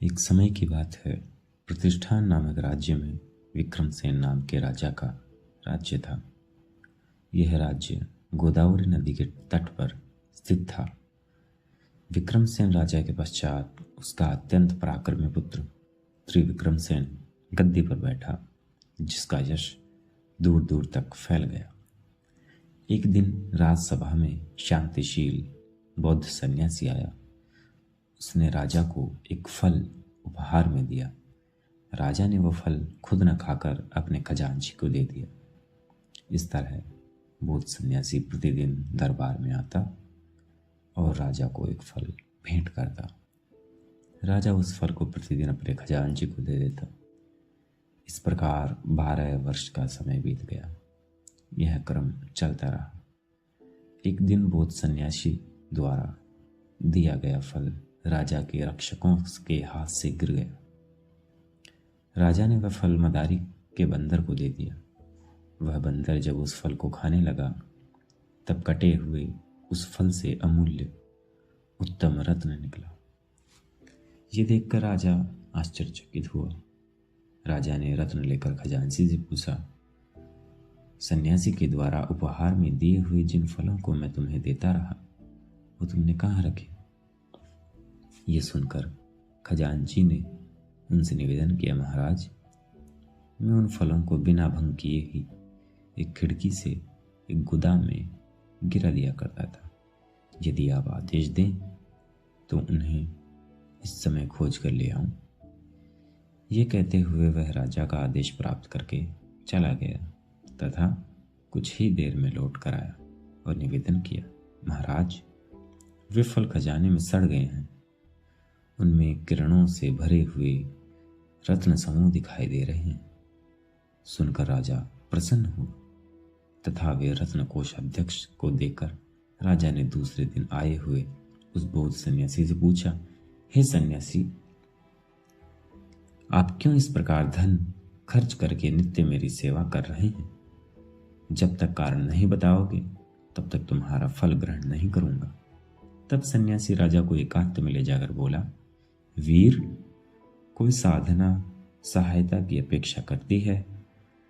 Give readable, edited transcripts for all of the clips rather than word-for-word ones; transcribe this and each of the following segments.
एक समय की बात है। प्रतिष्ठान नामक राज्य में विक्रमसेन नाम के राजा का राज्य था। यह राज्य गोदावरी नदी के तट पर स्थित था। विक्रमसेन राजा के पश्चात उसका अत्यंत पराक्रमी पुत्र त्रिविक्रमसेन गद्दी पर बैठा, जिसका यश दूर दूर तक फैल गया। एक दिन राजसभा में शांतिशील बौद्ध सन्यासी आया। उसने राजा को एक फल उपहार में दिया। राजा ने वह फल खुद न खाकर अपने खजांची को दे दिया। इस तरह बौद्ध सन्यासी प्रतिदिन दरबार में आता और राजा को एक फल भेंट करता। राजा उस फल को प्रतिदिन अपने खजांची को दे देता। इस प्रकार 12 वर्ष का समय बीत गया। यह क्रम चलता रहा। एक दिन बौद्ध सन्यासी द्वारा दिया गया फल राजा के रक्षकों के हाथ से गिर गया। राजा ने वह फल मदारी के बंदर को दे दिया। वह बंदर जब उस फल को खाने लगा, तब कटे हुए उस फल से अमूल्य उत्तम रत्न निकला। ये देखकर राजा आश्चर्यचकित हुआ। राजा ने रत्न लेकर खजांची से पूछा, सन्यासी के द्वारा उपहार में दिए हुए जिन फलों को मैं तुम्हें देता रहा, वो तुमने कहाँ रखे? ये सुनकर खजांची ने उनसे निवेदन किया, महाराज, मैं उन फलों को बिना भंग किए ही एक खिड़की से एक गोदाम में गिरा दिया करता था। यदि आप आदेश दें तो उन्हें इस समय खोज कर ले आऊं। ये कहते हुए वह राजा का आदेश प्राप्त करके चला गया तथा कुछ ही देर में लौट कर आया और निवेदन किया, महाराज, वे फल खजाने में सड़ गए हैं। उनमें किरणों से भरे हुए रत्न समूह दिखाई दे रहे हैं। सुनकर राजा प्रसन्न हुआ तथा वे रत्न कोषाध्यक्ष को देकर राजा ने दूसरे दिन आए हुए उस बौद्ध सन्यासी से पूछा, हे सन्यासी, आप क्यों इस प्रकार धन खर्च करके नित्य मेरी सेवा कर रहे हैं? जब तक कारण नहीं बताओगे तब तक तुम्हारा फल ग्रहण नहीं करूंगा। तब सन्यासी राजा को एकांत में ले जाकर बोला, वीर, कोई साधना सहायता की अपेक्षा करती है,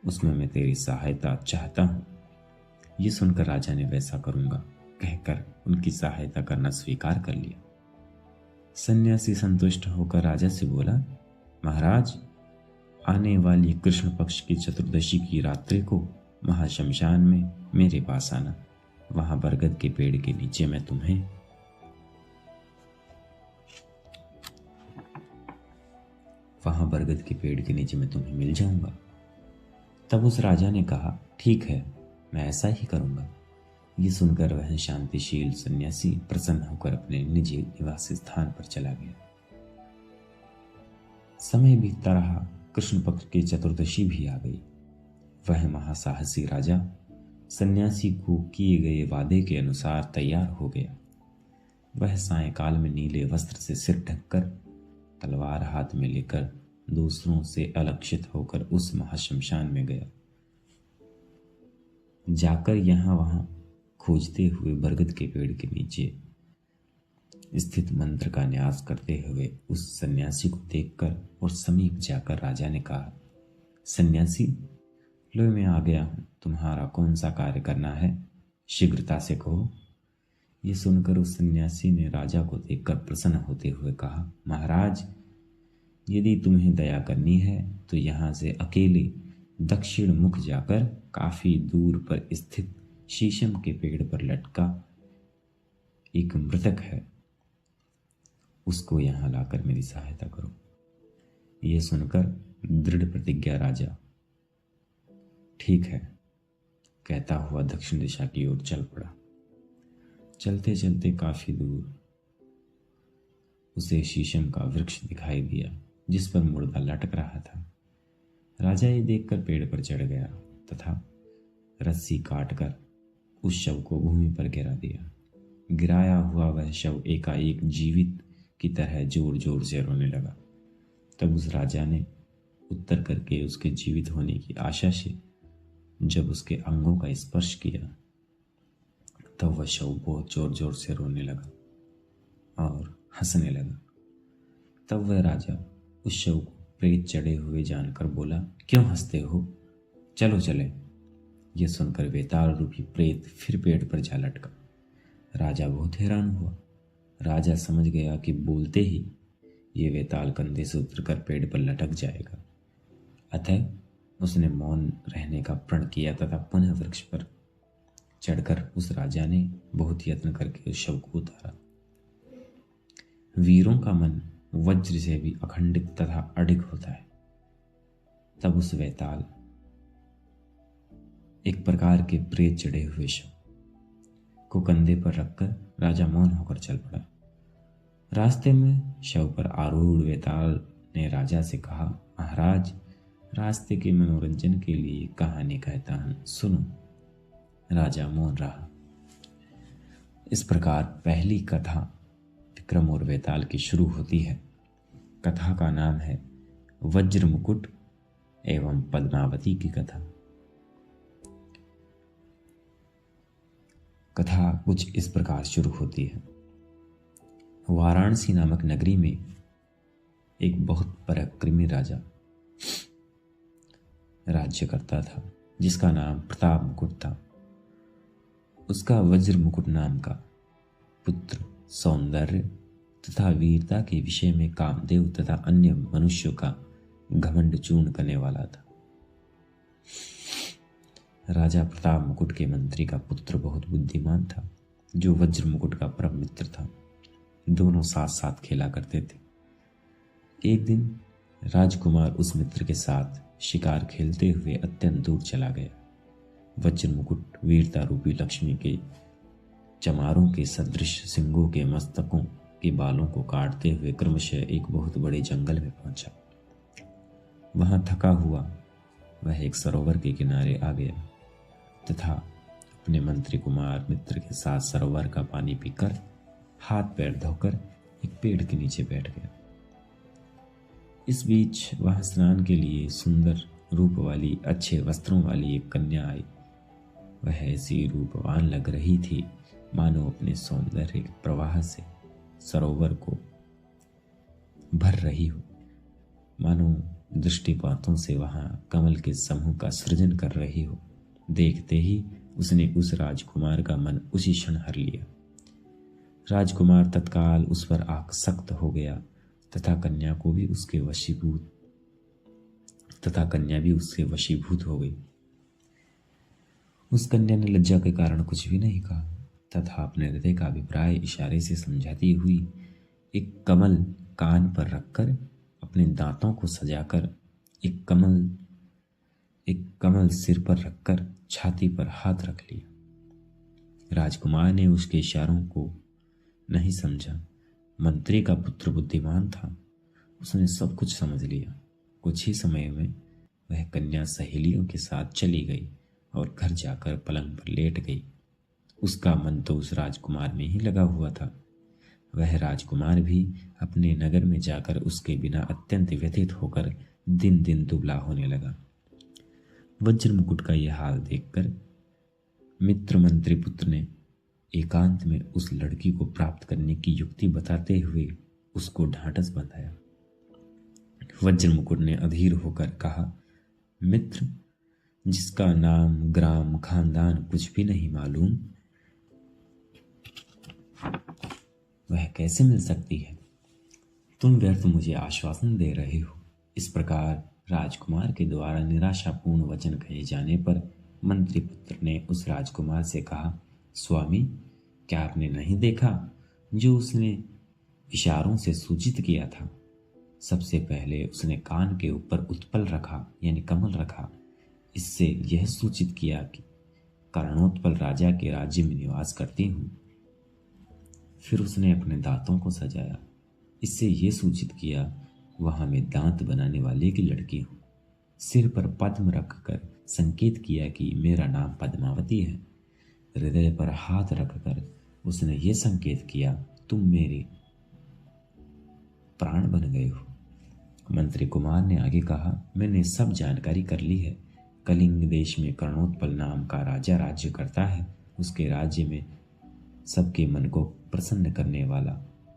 उसमें मैं तेरी सहायता चाहता हूं। ये सुनकर राजा ने वैसा करूंगा कहकर उनकी सहायता करना स्वीकार कर लिया। सन्यासी संतुष्ट होकर राजा से बोला, महाराज, आने वाली कृष्ण पक्ष की चतुर्दशी की रात्रि को महाशमशान में मेरे पास आना। वहां बरगद के पेड़ के नीचे मैं तुम्हें मिल जाऊंगा। तब उस राजा ने कहा, ठीक है, मैं ऐसा ही करूंगा। ये सुनकर वह शांतिशील सन्यासी प्रसन्न होकर अपने निजी निवास स्थान पर चला गया। समय बीतता रहा। कृष्ण पक्ष की चतुर्दशी भी आ गई। वह महासाहसी राजा सन्यासी को किए गए वादे के अनुसार तैयार हो गया। वह सायंकाल में नीले वस्त्र से सिर ढककर, तलवार हाथ में लेकर दूसरों से अलक्षित होकर उस महाशमशान में गया। जाकर यहां वहां खोजते हुए बरगद के पेड़ के नीचे स्थित मंत्र का न्यास करते हुए उस सन्यासी को देखकर और समीप जाकर राजा ने कहा, सन्यासी, लो मैं आ गया हूं। तुम्हारा कौन सा कार्य करना है, शीघ्रता से कहो। ये सुनकर उस सन्यासी ने राजा को देखकर प्रसन्न होते हुए कहा, महाराज, यदि तुम्हें दया करनी है तो यहाँ से अकेले दक्षिण मुख जाकर काफी दूर पर स्थित शीशम के पेड़ पर लटका एक मृतक है, उसको यहाँ लाकर मेरी सहायता करो। यह सुनकर दृढ़ प्रतिज्ञा राजा ठीक है कहता हुआ दक्षिण दिशा की ओर चल पड़ा। चलते चलते काफी दूर उसे शीशम का वृक्ष दिखाई दिया जिस पर मुर्दा लटक रहा था। राजा ये देखकर पेड़ पर चढ़ गया तथा रस्सी काटकर उस शव को भूमि पर गिरा दिया। गिराया हुआ वह शव एकाएक जीवित की तरह जोर जोर से रोने लगा। तब उस राजा ने उत्तर करके उसके जीवित होने की आशा से जब उसके अंगों का स्पर्श किया, तब वह शव बहुत जोर जोर से रोने लगा और हंसने लगा। तब वह राजा उस शव को प्रेत चढ़े हुए जानकर बोला, क्यों हंसते हो, चलो चले। यह सुनकर वेताल रूपी प्रेत फिर पेड़ पर जा लटका। राजा बहुत हैरान हुआ। राजा समझ गया कि बोलते ही ये वेताल कंधे से उतरकर पेड़ पर लटक जाएगा। अतः उसने मौन रहने का प्रण किया तथा पुनः वृक्ष पर चढ़कर उस राजा ने बहुत यत्न करके उस शव को उतारा। वीरों का मन वज्र से भी अखंडित तथा अडिग होता है। तब उस वेताल एक प्रकार के प्रेत चढ़े हुए शव को कंधे पर रखकर राजा मौन होकर चल पड़ा। रास्ते में शव पर आरूढ़ वेताल ने राजा से कहा, महाराज, रास्ते के मनोरंजन के लिए कहानी कहता हूं, सुनो। राजा मौन रहा। इस प्रकार पहली कथा विक्रम और वेताल की शुरू होती है। कथा का नाम है वज्र मुकुट एवं पद्मावती की कथा। कथा कुछ इस प्रकार शुरू होती है। वाराणसी नामक नगरी में एक बहुत पराक्रमी राजा राज्य करता था, जिसका नाम प्रताप मुकुट था। उसका वज्र मुकुट नाम का पुत्र सौंदर्य तथा वीरता के विषय में कामदेव तथा अन्य मनुष्यों का घमंड चूर्ण करने वाला था। राजा प्रताप मुकुट के मंत्री का पुत्र बहुत बुद्धिमान था, जो वज्र मुकुट का परम मित्र था। दोनों साथ साथ खेला करते थे। एक दिन राजकुमार उस मित्र के साथ शिकार खेलते हुए अत्यंत दूर चला गया। वज्र मुकुट वीरता रूपी लक्ष्मी के चमारों के सदृश सिंगों के मस्तकों के बालों को काटते हुए क्रमशः एक बहुत बड़े जंगल में पहुंचा। वहां थका हुआ वह एक सरोवर के किनारे आ गया तथा अपने मंत्री कुमार मित्र के साथ सरोवर का पानी पीकर हाथ पैर धोकर एक पेड़ के नीचे बैठ गया। इस बीच वहां स्नान के लिए सुंदर रूप वाली अच्छे वस्त्रों वाली एक कन्या आई। वह ऐसी रूपवान लग रही थी मानो अपने सौंदर्य के प्रवाह से सरोवर को भर रही हो, मानो दृष्टिपातों से वहां कमल के समूह का सृजन कर रही हो। देखते ही उसने उस राजकुमार का मन उसी क्षण हर लिया। राजकुमार तत्काल उस पर आसक्त हो गया तथा कन्या भी उसके वशीभूत हो गई। उस कन्या ने लज्जा के कारण कुछ भी नहीं कहा तथा अपने हृदय का अभिप्राय इशारे से समझाती हुई एक कमल कान पर रखकर अपने दांतों को सजाकर एक कमल सिर पर रखकर छाती पर हाथ रख लिया। राजकुमार ने उसके इशारों को नहीं समझा। मंत्री का पुत्र बुद्धिमान था, उसने सब कुछ समझ लिया। कुछ ही समय में वह कन्या सहेलियों के साथ चली गई और घर जाकर पलंग पर लेट गई। उसका मन तो उस राजकुमार में ही लगा हुआ था। वह राजकुमार भी अपने नगर में जाकर उसके बिना अत्यंत व्यथित होकर दिन दिन दुबला होने लगा। वज्र मुकुट का यह हाल देखकर मित्र मंत्री पुत्र ने एकांत में उस लड़की को प्राप्त करने की युक्ति बताते हुए उसको ढांढस बंधाया। वज्र मुकुट ने अधीर होकर कहा, मित्र, जिसका नाम ग्राम खानदान कुछ भी नहीं मालूम, वह कैसे मिल सकती है? तुम व्यर्थ मुझे आश्वासन दे रहे हो। इस प्रकार राजकुमार के द्वारा निराशापूर्ण वचन कहे जाने पर मंत्री पुत्र ने उस राजकुमार से कहा, स्वामी, क्या आपने नहीं देखा जो उसने इशारों से सूचित किया था? सबसे पहले उसने कान के ऊपर उत्पल रखा यानी कमल रखा। इससे यह सूचित किया कि कर्णोत्पल राजा के राज्य में निवास करती हूँ। फिर उसने अपने दांतों को सजाया। इससे यह सूचित किया वहां मैं दांत बनाने वाले की लड़की हूँ। सिर पर पद्म रखकर संकेत किया कि मेरा नाम पद्मावती है। हृदय पर हाथ रखकर उसने ये संकेत किया, तुम मेरे प्राण बन गए हो। मंत्री कुमार ने आगे कहा, मैंने सब जानकारी कर ली है। कलिंग देश में कर्णोत्पल नाम का राजा राज्य करता है। उसके राज्य में सबके मन को प्रसन्न करने वाला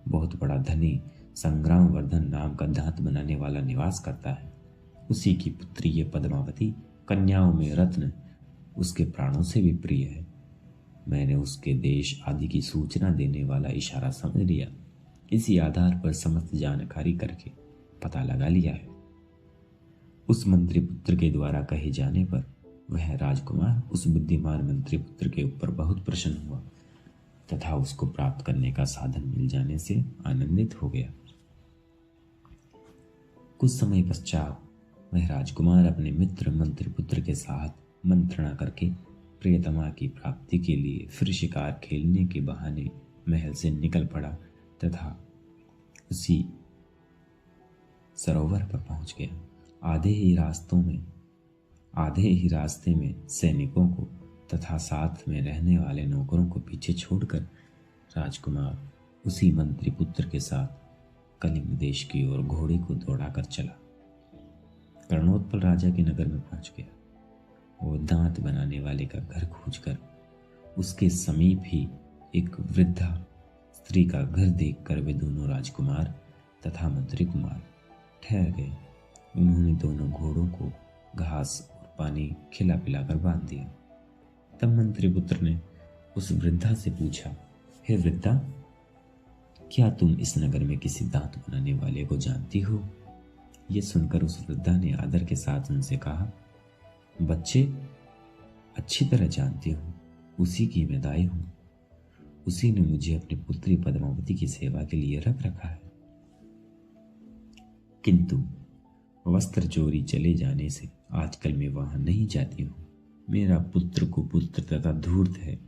बहुत बड़ा धनी संग्रामवर्धन नाम का दांत बनाने वाला निवास करता है। उसी की पुत्री ये पद्मावती कन्याओं में रत्न उसके प्राणों से भी प्रिय है। मैंने उसके देश आदि की सूचना देने वाला इशारा समझ लिया। इसी आधार पर समस्त जानकारी करके पता लगा लिया है। उस मंत्री पुत्र के द्वारा कहे जाने पर वह राजकुमार उस बुद्धिमान मंत्री पुत्र के ऊपर बहुत प्रसन्न हुआ तथा उसको प्राप्त करने का साधन मिल जाने से आनंदित हो गया। कुछ समय पश्चात वह राजकुमार अपने मित्र मंत्री पुत्र के साथ मंत्रणा करके प्रियतमा की प्राप्ति के लिए फिर शिकार खेलने के बहाने महल से निकल पड़ा तथा उसी सरोवर पर पहुंच गया। आधे ही रास्ते में सैनिकों को तथा साथ में रहने वाले नौकरों को पीछे छोड़कर राजकुमार उसी मंत्री पुत्र के साथ कलिंग देश की ओर घोड़े को दौड़ाकर चला। कर्णोत्पल राजा के नगर में पहुंच गया। वो दांत बनाने वाले का घर खोजकर उसके समीप ही एक वृद्धा स्त्री का घर देखकर वे दोनों राजकुमार तथा मंत्री कुमार ठहर गए। उन्होंने दोनों घोड़ों को घास और पानी खिला पिलाकर बांध दिया। तब मंत्री पुत्र ने उस वृद्धा से पूछा, हे वृद्धा, क्या तुम इस नगर में किसी दांत बनाने वाले को जानती हो? ये सुनकर उस वृद्धा ने आदर के साथ उनसे कहा, बच्चे, अच्छी तरह जानती हूँ, उसी की मैं दाई हूँ। उसी ने मुझे अपनी पुत्री पद्मावती की सेवा के लिए रख रखा है। किंतु वस्त्र चोरी चले जाने से आजकल मैं वहां नहीं जाती हूँ। मेरा पुत्र कुपुत्र तथा धूर्त है।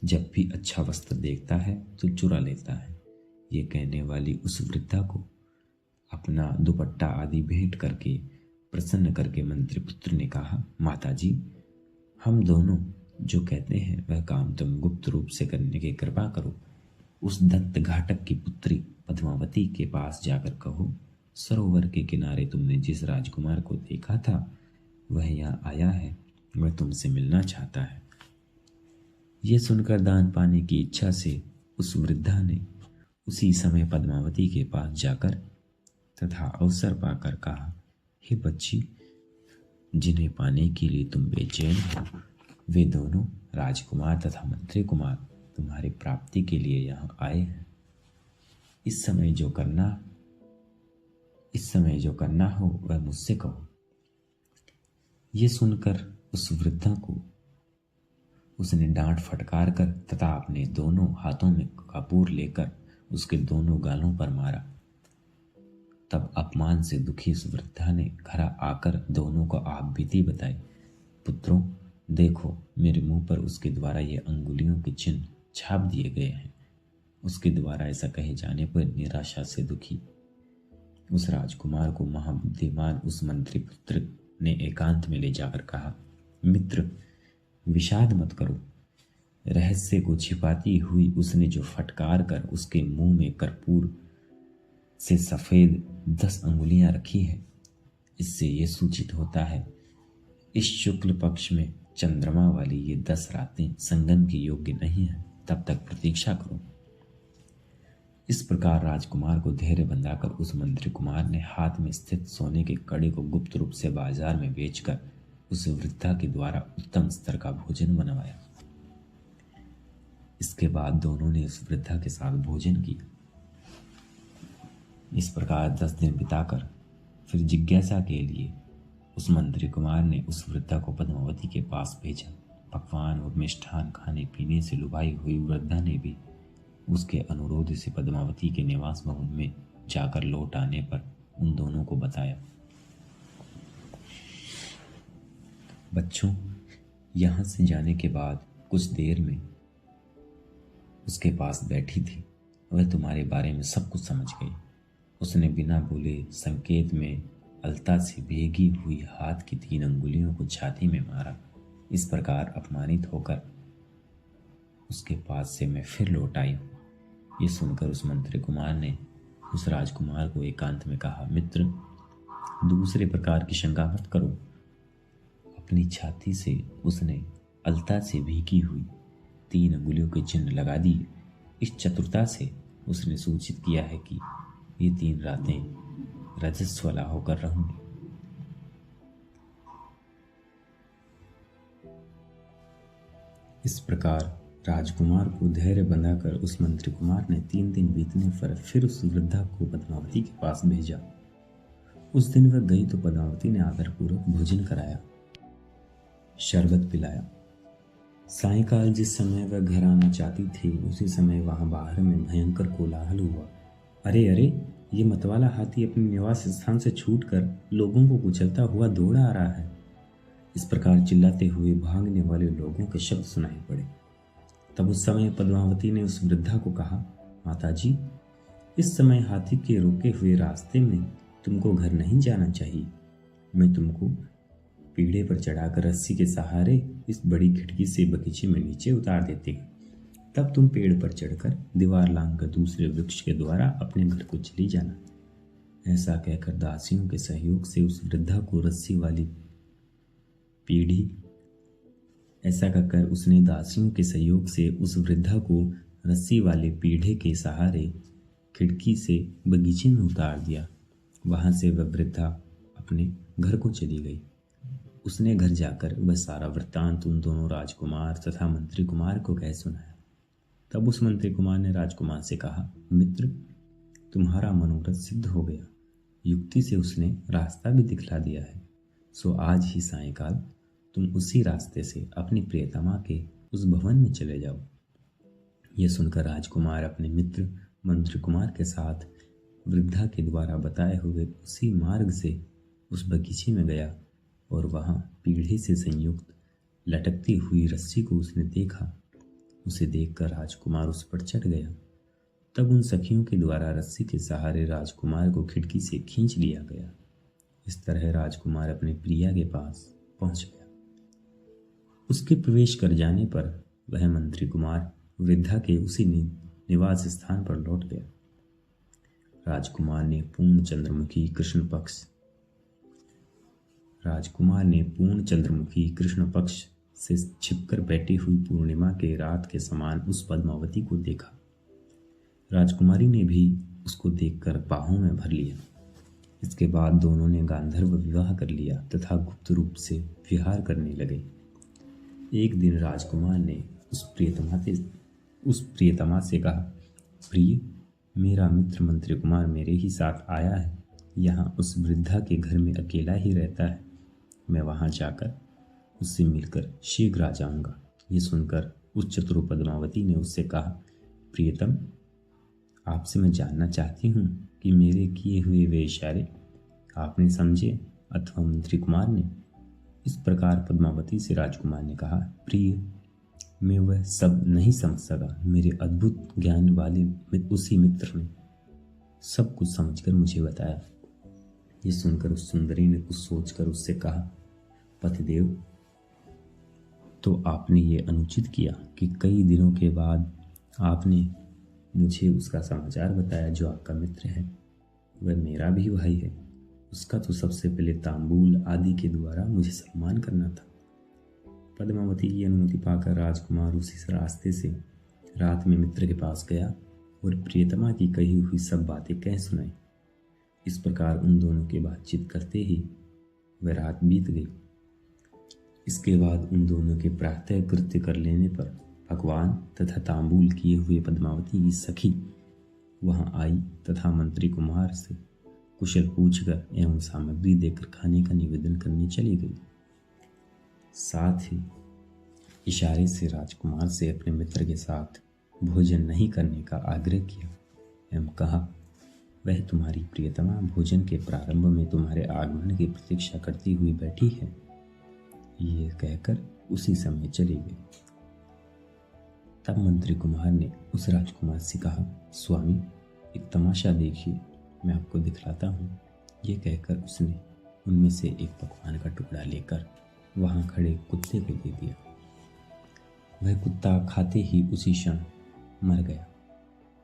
जब भी अच्छा वस्त्र देखता है तो चुरा लेता है। ये कहने वाली उस वृद्धा को अपना दुपट्टा आदि भेंट करके प्रसन्न करके मंत्री पुत्र ने कहा, माता जी, हम दोनों जो कहते हैं वह काम तुम गुप्त रूप से करने की कृपा करो। उस दंत घाटक की पुत्री पद्मावती के पास जाकर कहो, सरोवर के किनारे तुमने जिस राजकुमार को देखा था वह यहाँ आया है, वह तुमसे मिलना चाहता है। ये सुनकर दान पाने की इच्छा से उस वृद्धा ने उसी समय पद्मावती के पास जाकर तथा अवसर पाकर कहा, हे बच्ची, जिन्हें पाने के लिए तुम बेचैन हो वे दोनों राजकुमार तथा मंत्री कुमार तुम्हारी प्राप्ति के लिए यहाँ आए हैं। इस समय जो करना हो वह मुझसे कहो। ये सुनकर उस वृद्धा को उसने डांट फटकार कर तथा अपने दोनों हाथों में कपूर लेकर उसके दोनों गालों पर मारा। तब अपमान से दुखी उस वृद्धा ने घर आकर दोनों को आप बीती बताई। पुत्रों, देखो, मेरे मुंह पर उसके द्वारा ये अंगुलियों के चिन्ह छाप दिए गए हैं। उसके द्वारा ऐसा कहे जाने पर निराशा से दुखी उस राजकुमार को महाबुद्धिमान उस मंत्री पुत्र ने एकांत में ले जाकर कहा, मित्र, विषाद मत करो। रहस्य को छिपाती हुई उसने जो फटकार कर उसके मुंह में कर्पूर से सफेद 10 अंगुलियां रखी है, इससे यह सूचित होता है इस शुक्ल पक्ष में चंद्रमा वाली ये 10 रातें संगम के योग्य नहीं है। तब तक प्रतीक्षा करो। इस प्रकार राजकुमार को धैर्य बंधाकर उस मंत्री कुमार ने हाथ में स्थित सोने के कड़े को गुप्त रूप से बाजार में बेचकर उस वृद्धा के द्वारा उत्तम स्तर का भोजन बनवाया। इसके बाद दोनों ने उस वृद्धा के साथ भोजन किया। इस प्रकार 10 दिन बिताकर फिर जिज्ञासा के लिए उस मंत्री कुमार ने उस वृद्धा को पद्मावती के पास भेजा। पकवान और मिष्ठान खाने पीने से लुभाई हुई वृद्धा ने भी उसके अनुरोध से पद्मावती के निवास भवन में जाकर लौट आने पर उन दोनों को बताया। बच्चों, यहाँ से जाने के बाद कुछ देर में उसके पास बैठी थी। वह तुम्हारे बारे में सब कुछ समझ गई। उसने बिना बोले संकेत में अलता से भीगी हुई हाथ की 3 अंगुलियों को छाती में मारा। इस प्रकार अपमानित होकर उसके पास से मैं फिर लौट आई हूँ। ये सुनकर उस मंत्री कुमार ने उस राजकुमार को एकांत में कहा, मित्र, दूसरे प्रकार की शंका मत करो। अपनी छाती से उसने अलता से भीगी हुई 3 अंगुलियों के चिन्ह लगा दिए। इस चतुरता से उसने सूचित किया है कि ये 3 रातें रजस्वला होकर रहूंगी। इस प्रकार राजकुमार को धैर्य बंधाकर उस मंत्री कुमार ने 3 दिन बीतने पर फिर उस वृद्धा को पद्मावती के पास भेजा। उस दिन वह गई तो पद्मावती ने आदरपूर्वक भोजन कराया, शरबत पिलाया। सायंकाल जिस समय वह घर आना चाहती थी उसी समय वहां बाहर में भयंकर कोलाहल हुआ। अरे अरे, ये मतवाला हाथी अपने निवास स्थान से छूटकर लोगों को कुचलता हुआ दौड़ आ रहा है। इस प्रकार चिल्लाते हुए भागने वाले लोगों के शब्द सुनाई पड़े। तब उस समय पद्मावती ने उस वृद्धा को कहा, माताजी, इस समय हाथी के रोके हुए रास्ते में तुमको घर नहीं जाना चाहिए। मैं तुमको पीढ़े पर चढ़ाकर रस्सी के सहारे इस बड़ी खिड़की से बगीचे में नीचे उतार देते हैं। तब तुम पेड़ पर चढ़कर दीवार लांघकर दूसरे वृक्ष के द्वारा अपने घर को चली जाना। ऐसा कहकर दासियों के सहयोग से उस वृद्धा को रस्सी वाली पीढ़ी ऐसा कहकर उसने दासियों के सहयोग से उस वृद्धा को रस्सी वाले पीढ़े के सहारे खिड़की से बगीचे में उतार दिया। वहां से वह वृद्धा अपने घर को चली गई। उसने घर जाकर वह सारा वृत्तांत उन दोनों राजकुमार तथा मंत्री कुमार को कह सुनाया। तब उस मंत्री कुमार ने राजकुमार से कहा, मित्र, तुम्हारा मनोरथ सिद्ध हो गया। युक्ति से उसने रास्ता भी दिखला दिया है। सो आज ही सायंकाल तुम उसी रास्ते से अपनी प्रियतमा के उस भवन में चले जाओ। यह सुनकर राजकुमार अपने मित्र मंत्री कुमार के साथ वृद्धा के द्वारा बताए हुए उसी मार्ग से उस बगीचे में गया और वहां पीढ़े से संयुक्त लटकती हुई रस्सी को उसने देखा। उसे देखकर राजकुमार उस पर चढ़ गया। तब उन सखियों के द्वारा रस्सी के सहारे राजकुमार को खिड़की से खींच लिया गया। इस तरह राजकुमार अपने प्रिया के पास पहुंच गया। उसके प्रवेश कर जाने पर वह मंत्री कुमार वृद्धा के उसी निवास स्थान पर लौट गया। राजकुमार ने पूर्ण चंद्रमुखी कृष्ण पक्ष से छिपकर बैठी हुई पूर्णिमा के रात के समान उस पद्मावती को देखा। राजकुमारी ने भी उसको देखकर बाहों में भर लिया। इसके बाद दोनों ने गांधर्व विवाह कर लिया तथा गुप्त रूप से विहार करने लगे। एक दिन राजकुमार ने उस प्रियतमा से कहा, प्रिय, मेरा मित्र मंत्री कुमार मेरे ही साथ आया है। यहाँ उस वृद्धा के घर में अकेला ही रहता है। मैं वहां जाकर उससे मिलकर शीघ्र आ जाऊंगा। ये सुनकर उस चतुर पद्मावती ने उससे कहा, प्रियतम, आपसे मैं जानना चाहती हूँ कि मेरे किए हुए वे इशारे आपने समझे अथवा मंत्री कुमार ने। इस प्रकार पद्मावती से राजकुमार ने कहा, प्रिय, मैं वह सब नहीं समझ सका। मेरे अद्भुत ज्ञान वाले उसी मित्र ने सब कुछ समझकर मुझे बताया। ये सुनकर उस सुंदरी ने कुछ सोचकर उससे कहा, पतिदेव, तो आपने ये अनुचित किया कि कई दिनों के बाद आपने मुझे उसका समाचार बताया। जो आपका मित्र है वह मेरा भी भाई है। उसका तो सबसे पहले तांबूल आदि के द्वारा मुझे सम्मान करना था। पद्मावती की अनुमति पाकर राजकुमार उसी रास्ते से रात में मित्र के पास गया और प्रियतमा की कही हुई सब बातें कह सुनाई। इस प्रकार उन दोनों की बातचीत करते ही वह रात बीत गई। इसके बाद उन दोनों के प्रातः कृत्य कर लेने पर पकवान तथा तांबूल किए हुए पद्मावती की सखी वहां आई तथा मंत्री कुमार से कुशल पूछकर एवं सामग्री देकर खाने का निवेदन करने चली गई। साथ ही इशारे से राजकुमार से अपने मित्र के साथ भोजन नहीं करने का आग्रह किया एवं कहा, वह तुम्हारी प्रियतमा भोजन के प्रारंभ में तुम्हारे आगमन की प्रतीक्षा करती हुई बैठी है। ये कहकर उसी समय चली गई। तब मंत्री कुमार ने उस राजकुमार से कहा, स्वामी, एक तमाशा देखिए, मैं आपको दिखलाता हूँ। ये कहकर उसने उनमें से एक पकवान का टुकड़ा लेकर वहां खड़े कुत्ते को दे दिया। वह कुत्ता खाते ही उसी क्षण मर गया।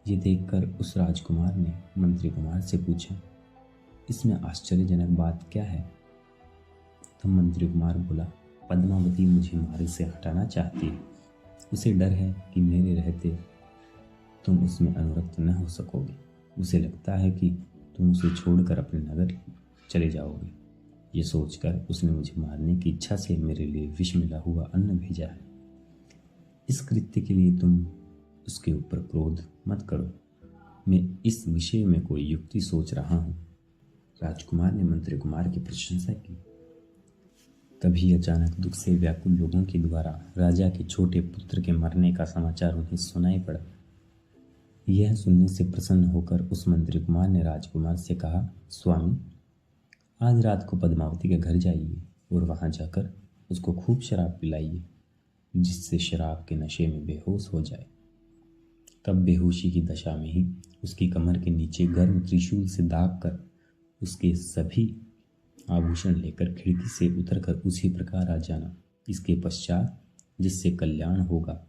ये देखकर उस राजकुमार ने मंत्री कुमार से पूछा, इसमें आश्चर्यजनक बात क्या है? तब मंत्री कुमार बोला, पद्मावती मुझे मार्ग से हटाना चाहती है। उसे डर है कि मेरे रहते तुम उसमें अनुरक्त न हो सकोगे। उसे लगता है कि तुम उसे छोड़कर अपने नगर चले जाओगे। ये सोचकर उसने मुझे मारने की इच्छा से मेरे लिए विष मिला हुआ अन्न भेजा है। इस कृत्य के लिए तुम उसके ऊपर क्रोध मत करो। मैं इस विषय में कोई युक्ति सोच रहा हूँ। राजकुमार ने मंत्री कुमार की प्रशंसा की। तभी अचानक दुख से व्याकुल लोगों के द्वारा राजा के छोटे पुत्र के मरने का समाचार उन्हें सुनाई पड़ा। यह सुनने से प्रसन्न होकर उस मंत्री कुमार ने राजकुमार से कहा, स्वामी, आज रात को पद्मावती के घर जाइए और वहां जाकर उसको खूब शराब पिलाइए, जिससे शराब के नशे में बेहोश हो जाए। तब बेहोशी की दशा में ही उसकी कमर के नीचे गर्म त्रिशूल से दाग कर उसके सभी आभूषण लेकर खिड़की से उतरकर उसी प्रकार आ जाना। इसके पश्चात जिससे कल्याण होगा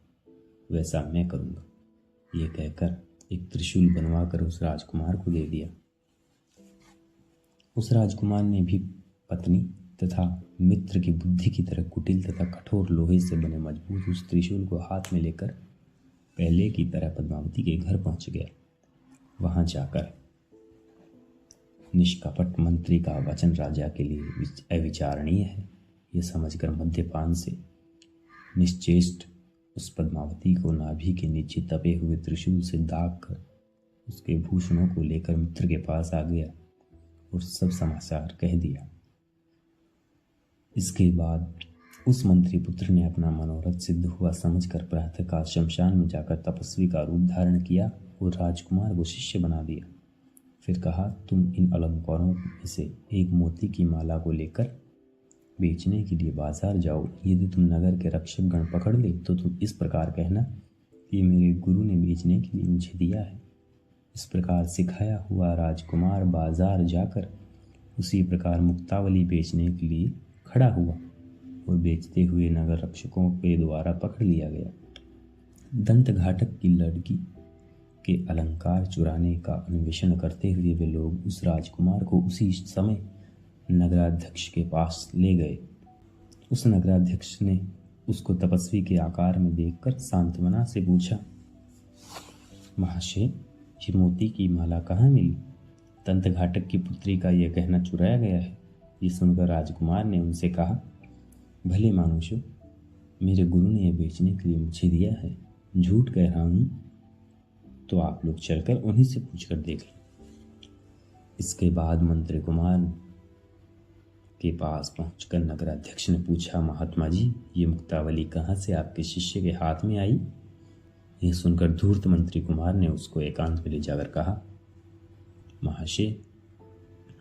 वैसा मैं करूँगा। ये कहकर एक त्रिशूल बनवा कर उस राजकुमार को दे दिया। उस राजकुमार ने भी पत्नी तथा मित्र की बुद्धि की तरह कुटिल तथा कठोर लोहे से बने मजबूत उस त्रिशूल को हाथ में लेकर पहले की तरह पद्मावती के घर पहुंच गया। वहां जाकर निष्कपट मंत्री का वचन राजा के लिए अविचारणीय है, यह समझकर मद्यपान से निश्चेष्ट उस पद्मावती को नाभि के नीचे तपे हुए त्रिशूल से दाग कर उसके भूषणों को लेकर मित्र के पास आ गया और सब समाचार कह दिया। इसके बाद उस मंत्री पुत्र ने अपना मनोरथ सिद्ध हुआ समझकर प्रातःकाल शमशान में जाकर तपस्वी का रूप धारण किया और राजकुमार को शिष्य बना दिया। फिर कहा, तुम इन अलंकारों में से एक मोती की माला को लेकर बेचने के लिए बाजार जाओ। यदि तुम नगर के रक्षक गण पकड़ ले तो तुम इस प्रकार कहना कि मेरे गुरु ने बेचने के लिए मुझे दिया है। इस प्रकार सिखाया हुआ राजकुमार बाजार जाकर उसी प्रकार मुक्तावली बेचने के लिए खड़ा हुआ और बेचते हुए नगर रक्षकों के द्वारा पकड़ लिया गया। दंत घाटक की लड़की के अलंकार चुराने का अन्वेषण करते हुए वे लोग उस राजकुमार को उसी समय नगराध्यक्ष के पास ले गए। उस नगराध्यक्ष ने उसको तपस्वी के आकार में देखकर सांत्वना से पूछा, महाशय, ये मोती की माला कहाँ मिली? दंत घाटक की पुत्री का यह गहना चुराया गया है। ये सुनकर राजकुमार ने उनसे कहा, भले मानुषो, मेरे गुरु ने यह बेचने के लिए मुझे दिया है। झूठ कह रहा हूँ तो आप लोग चलकर उन्हीं से पूछकर देख लो। इसके बाद मंत्री कुमार के पास पहुंचकर नगराध्यक्ष ने पूछा, महात्मा जी, ये मुक्तावली कहाँ से आपके शिष्य के हाथ में आई? यह सुनकर धूर्त मंत्री कुमार ने उसको एकांत में ले जाकर कहा, महाशय,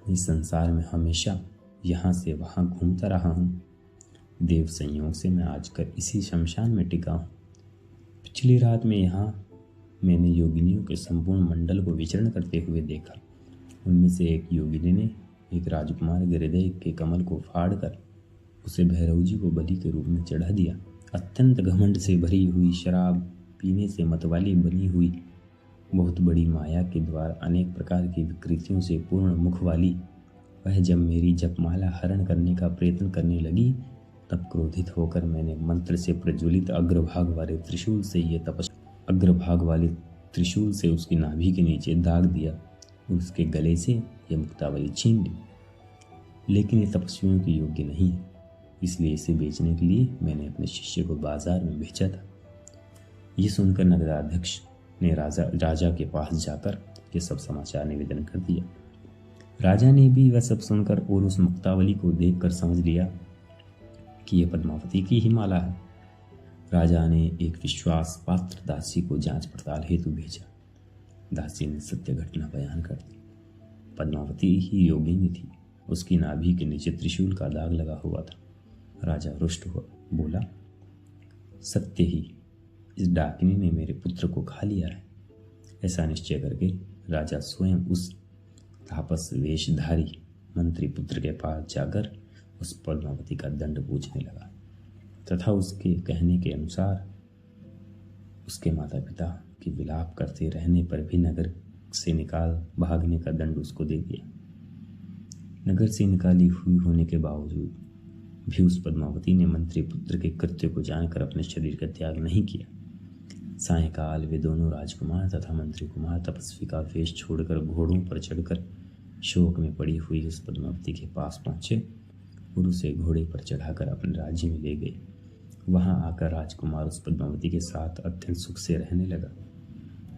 इस संसार में हमेशा यहाँ से वहाँ घूमता रहा हूँ। देव संयोग से मैं आजकल इसी शमशान में टिका हूँ। पिछली रात में यहाँ मैंने योगिनियों के संपूर्ण मंडल को विचरण करते हुए देखा। उनमें से एक योगिनी ने एक राजकुमार के हृदय के कमल को फाड़कर उसे भैरव जी को बलि के रूप में चढ़ा दिया। अत्यंत घमंड से भरी हुई, शराब पीने से मतवाली बनी हुई, बहुत बड़ी माया के द्वारा अनेक प्रकार की विकृतियों से पूर्ण मुख वाली वह जब मेरी जपमाला हरण करने का प्रयत्न करने लगी, तब क्रोधित होकर मैंने मंत्र से प्रज्वलित अग्रभाग वाले त्रिशूल से उसकी नाभि के नीचे दाग दिया और उसके गले से यह मुक्तावली छीन ली। लेकिन ये तपस्वियों के योग्य नहीं है, इसलिए इसे बेचने के लिए मैंने अपने शिष्य को बाजार में भेजा था। ये सुनकर नगराध्यक्ष ने राजा के पास जाकर ये सब समाचार निवेदन कर दिया। राजा ने भी वह सब सुनकर और उस मुक्तावली को देखकर समझ लिया कि यह पद्मावती की ही माला है। राजा ने एक विश्वास पात्र दासी को जांच पड़ताल हेतु भेजा। दासी ने सत्य घटना बयान कर दी। पद्मावती ही योगिनी थी। उसकी नाभि के नीचे त्रिशूल का दाग लगा हुआ था। राजा रुष्ट हुआ, बोला, सत्य ही इस डाकिनी ने मेरे पुत्र को खा लिया है। ऐसा निश्चय करके राजा स्वयं उस तापस वेशधारी मंत्री पुत्र के पास जाकर उस पद्मावती का दंड पूछने लगा तथा उसके कहने के अनुसार उसके माता पिता के विलाप करते रहने पर भी नगर से निकाल भागने का दंड उसको दे दिया। नगर से निकाली हुई होने के बावजूद भी उस पद्मावती ने मंत्री पुत्र के कृत्य को जानकर अपने शरीर का त्याग नहीं किया। सायंकाल वे दोनों राजकुमार तथा मंत्री कुमार तपस्वी का वेश छोड़कर घोड़ों पर चढ़कर शोक में पड़ी हुई उस पद्मावती के पास पहुंचे और उसे घोड़े पर चढ़ाकर अपने राज्य में ले गए। वहां आकर राजकुमार उस पद्मावती के साथ अत्यंत सुख से रहने लगा।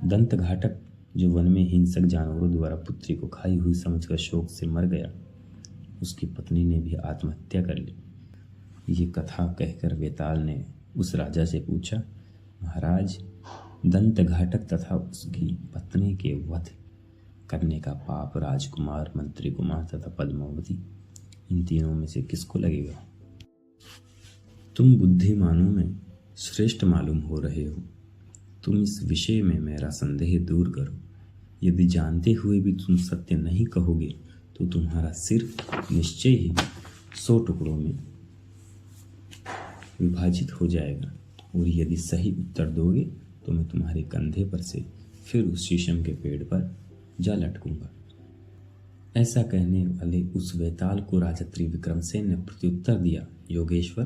दंत घाटक, जो वन में हिंसक जानवरों द्वारा पुत्री को खाई हुई समझकर शोक से मर गया, उसकी पत्नी ने भी आत्महत्या कर ली। ये कथा कहकर वेताल ने उस राजा से पूछा, महाराज, दंत घाटक तथा उसकी पत्नी के वध करने का पाप राजकुमार, मंत्री कुमार तथा पद्मावती, इन तीनों में से किसको लगेगा? तुम बुद्धिमानों में श्रेष्ठ मालूम हो रहे हो। तुम इस विषय में मेरा संदेह दूर करो। यदि जानते हुए भी तुम सत्य नहीं कहोगे तो तुम्हारा सिर निश्चय ही 100 टुकड़ों में विभाजित हो जाएगा, और यदि सही उत्तर दोगे तो मैं तुम्हारे कंधे पर से फिर उस शीशम के पेड़ पर जा लटकूंगा। ऐसा कहने वाले उस वेताल को राजा त्रिविक्रमसेन ने प्रत्युत्तर दिया, योगेश्वर,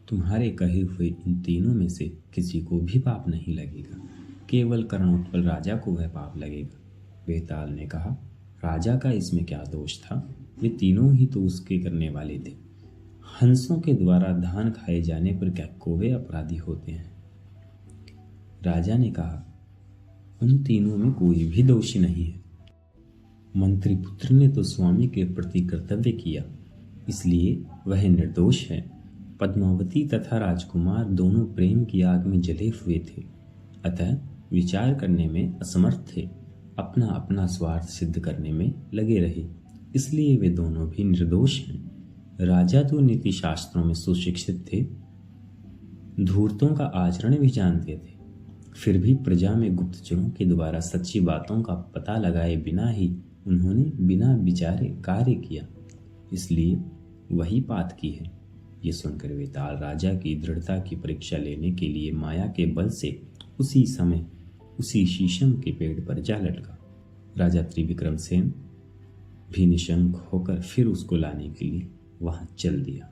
तुम्हारे कहे हुए इन तीनों में से किसी को भी पाप नहीं लगेगा, केवल कर्णोत्पल राजा को वह पाप लगेगा। वेताल ने कहा, राजा का इसमें क्या दोष था? वे तीनों ही तो उसके करने वाले थे। हंसों के द्वारा धान खाए जाने पर क्या कौवे अपराधी होते हैं? राजा ने कहा, उन तीनों में कोई भी दोषी नहीं है। मंत्री पुत्र ने तो स्वामी के प्रति कर्तव्य किया, इसलिए वह निर्दोष है। पद्मावती तथा राजकुमार दोनों प्रेम की आग में जले हुए थे, अतः विचार करने में असमर्थ थे, अपना अपना स्वार्थ सिद्ध करने में लगे रहे, इसलिए वे दोनों भी निर्दोष हैं। राजा तो नीति शास्त्रों में सुशिक्षित थे, धूर्तों का आचरण भी जानते थे, फिर भी प्रजा में गुप्तचरों के द्वारा सच्ची बातों का पता लगाए बिना ही उन्होंने बिना विचारे कार्य किया, इसलिए वही पात की है। ये सुनकर वेताल राजा की दृढ़ता की परीक्षा लेने के लिए माया के बल से उसी समय उसी शीशम के पेड़ पर जा लटका। राजा त्रिविक्रमसेन भी निशंक होकर फिर उसको लाने के लिए वहां चल दिया।